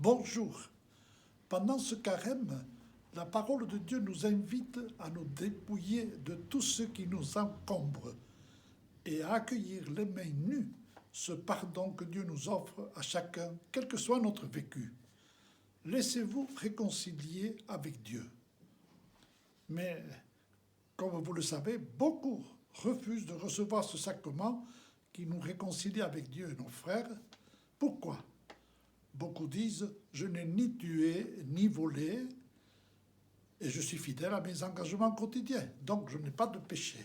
Bonjour. Pendant ce carême, la parole de Dieu nous invite à nous dépouiller de tout ce qui nous encombre et à accueillir les mains nues ce pardon que Dieu nous offre à chacun, quel que soit notre vécu. Laissez-vous réconcilier avec Dieu. Mais, comme vous le savez, beaucoup refusent de recevoir ce sacrement qui nous réconcilie avec Dieu et nos frères. Pourquoi ? Beaucoup disent « je n'ai ni tué ni volé et je suis fidèle à mes engagements quotidiens, donc je n'ai pas de péché ».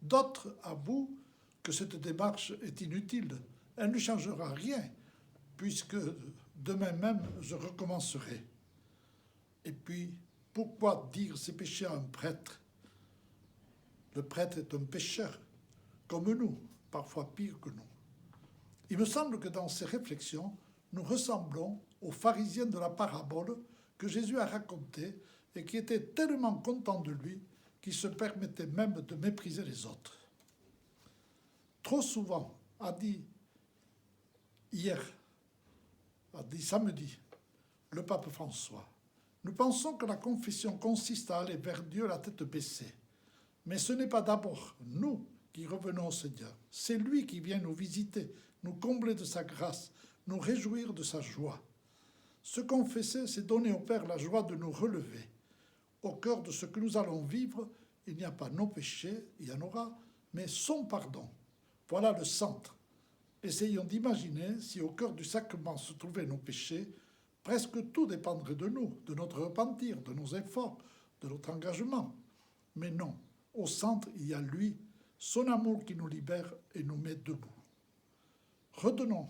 D'autres avouent que cette démarche est inutile, elle ne changera rien, puisque demain même je recommencerai. Et puis, pourquoi dire ces péchés à un prêtre ? Le prêtre est un pécheur, comme nous, parfois pire que nous. Il me semble que dans ces réflexions, nous ressemblons aux pharisiens de la parabole que Jésus a racontée et qui étaient tellement contents de lui qu'ils se permettaient même de mépriser les autres. Trop souvent, a dit samedi, le pape François, nous pensons que la confession consiste à aller vers Dieu la tête baissée. Mais ce n'est pas d'abord nous qui revenons au Seigneur, c'est lui qui vient nous visiter, nous combler de sa grâce, nous réjouir de sa joie. Se confesser, c'est donner au Père la joie de nous relever. Au cœur de ce que nous allons vivre, il n'y a pas nos péchés, il y en aura, mais son pardon. Voilà le centre. Essayons d'imaginer si au cœur du sacrement se trouvaient nos péchés, presque tout dépendrait de nous, de notre repentir, de nos efforts, de notre engagement. Mais non, au centre, il y a lui, son amour qui nous libère et nous met debout. Redonnons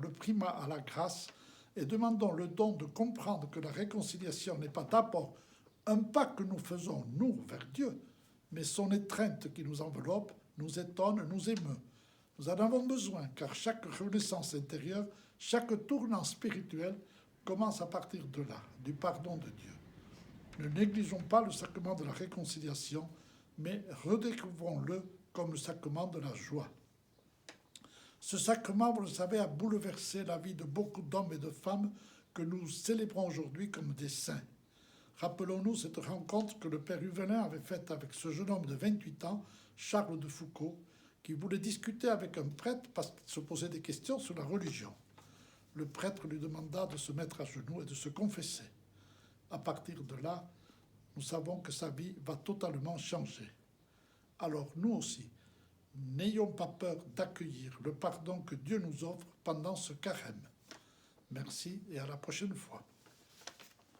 le primat à la grâce et demandons le don de comprendre que la réconciliation n'est pas d'abord un pas que nous faisons, nous, vers Dieu, mais son étreinte qui nous enveloppe, nous étonne, nous émeut. Nous en avons besoin, car chaque renaissance intérieure, chaque tournant spirituel commence à partir de là, du pardon de Dieu. Ne négligeons pas le sacrement de la réconciliation, mais redécouvrons-le comme le sacrement de la joie. Ce sacrement, vous le savez, a bouleversé la vie de beaucoup d'hommes et de femmes que nous célébrons aujourd'hui comme des saints. Rappelons-nous cette rencontre que le père Huvelin avait faite avec ce jeune homme de 28 ans, Charles de Foucauld, qui voulait discuter avec un prêtre parce qu'il se posait des questions sur la religion. Le prêtre lui demanda de se mettre à genoux et de se confesser. À partir de là, nous savons que sa vie va totalement changer. Alors nous aussi, n'ayons pas peur d'accueillir le pardon que Dieu nous offre pendant ce carême. Merci et à la prochaine fois.